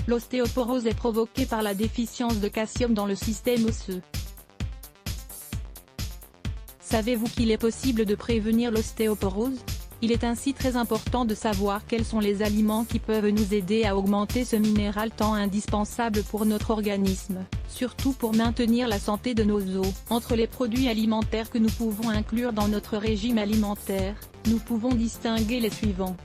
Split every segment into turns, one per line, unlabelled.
L'ostéoporose est provoquée par la déficience de calcium dans le système osseux. Savez-vous qu'il est possible de prévenir l'ostéoporose? Il est ainsi très important de savoir quels sont les aliments qui peuvent nous aider à augmenter ce minéral tant indispensable pour notre organisme, surtout pour maintenir la santé de nos os. Entre les produits alimentaires que nous pouvons inclure dans notre régime alimentaire, nous pouvons distinguer les suivants.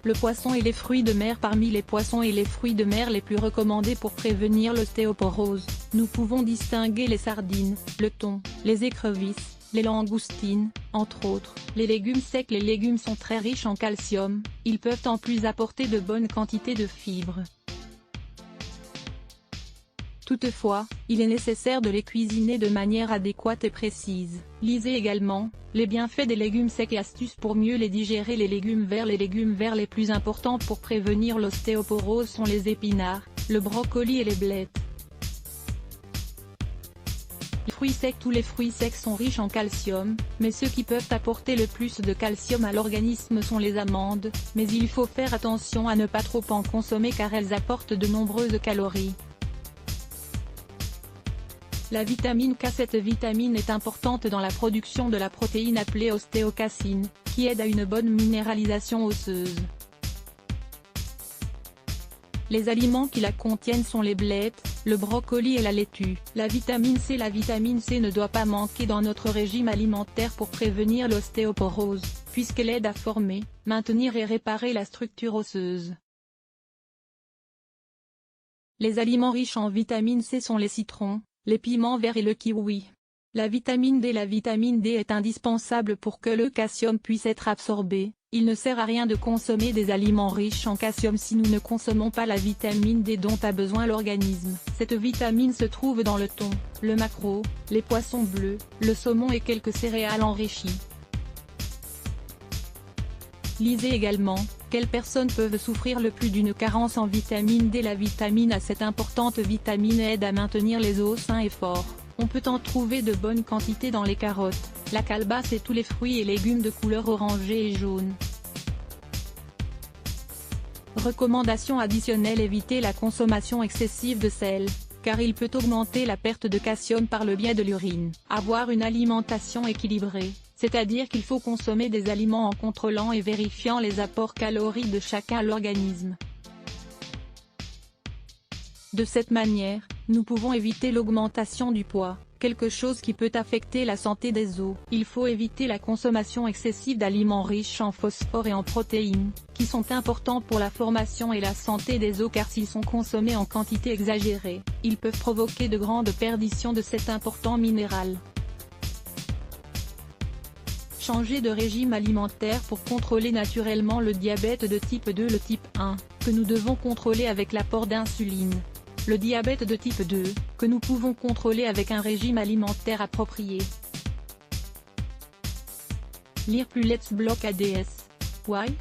Le poisson et les fruits de mer. Parmi les poissons et les fruits de mer les plus recommandés pour prévenir l'ostéoporose, nous pouvons distinguer les sardines, le thon, les écrevisses, les langoustines, entre autres. Les légumes secs. Les légumes sont très riches en calcium, ils peuvent en plus apporter de bonnes quantités de fibres. Toutefois, il est nécessaire de les cuisiner de manière adéquate et précise. Lisez également les bienfaits des légumes secs et astuces pour mieux les digérer. Les légumes verts. Les légumes verts les plus importants pour prévenir l'ostéoporose sont les épinards, le brocoli et les blettes. Les fruits secs. Tous les fruits secs sont riches en calcium, mais ceux qui peuvent apporter le plus de calcium à l'organisme sont les amandes, mais il faut faire attention à ne pas trop en consommer car elles apportent de nombreuses calories. La vitamine K. Cette vitamine est importante dans la production de la protéine appelée ostéocalcine, qui aide à une bonne minéralisation osseuse. Les aliments qui la contiennent sont les blettes, le brocoli et la laitue. La vitamine C. La vitamine C ne doit pas manquer dans notre régime alimentaire pour prévenir l'ostéoporose, puisqu'elle aide à former, maintenir et réparer la structure osseuse. Les aliments riches en vitamine C sont les citrons, les piments verts et le kiwi. La vitamine D. La vitamine D est indispensable pour que le calcium puisse être absorbé. Il ne sert à rien de consommer des aliments riches en calcium si nous ne consommons pas la vitamine D dont a besoin l'organisme. Cette vitamine se trouve dans le thon, le maquereau, les poissons bleus, le saumon et quelques céréales enrichies. Lisez également, quelles personnes peuvent souffrir le plus d'une carence en vitamine D. La vitamine A. Cette importante vitamine aide à maintenir les os sains et forts. On peut en trouver de bonnes quantités dans les carottes, la calebasse et tous les fruits et légumes de couleur orangée et jaune. Recommandations additionnelles. Évitez la consommation excessive de sel, car il peut augmenter la perte de calcium par le biais de l'urine. Avoir une alimentation équilibrée, c'est-à-dire qu'il faut consommer des aliments en contrôlant et vérifiant les apports caloriques de chacun à l'organisme. De cette manière, nous pouvons éviter l'augmentation du poids, quelque chose qui peut affecter la santé des os. Il faut éviter la consommation excessive d'aliments riches en phosphore et en protéines, qui sont importants pour la formation et la santé des os car s'ils sont consommés en quantité exagérée, ils peuvent provoquer de grandes perditions de cet important minéral. Changer de régime alimentaire pour contrôler naturellement le diabète de type 2. Le type 1, que nous devons contrôler avec l'apport d'insuline. Le diabète de type 2, que nous pouvons contrôler avec un régime alimentaire approprié. Lire plus. Let's block ADS. Why?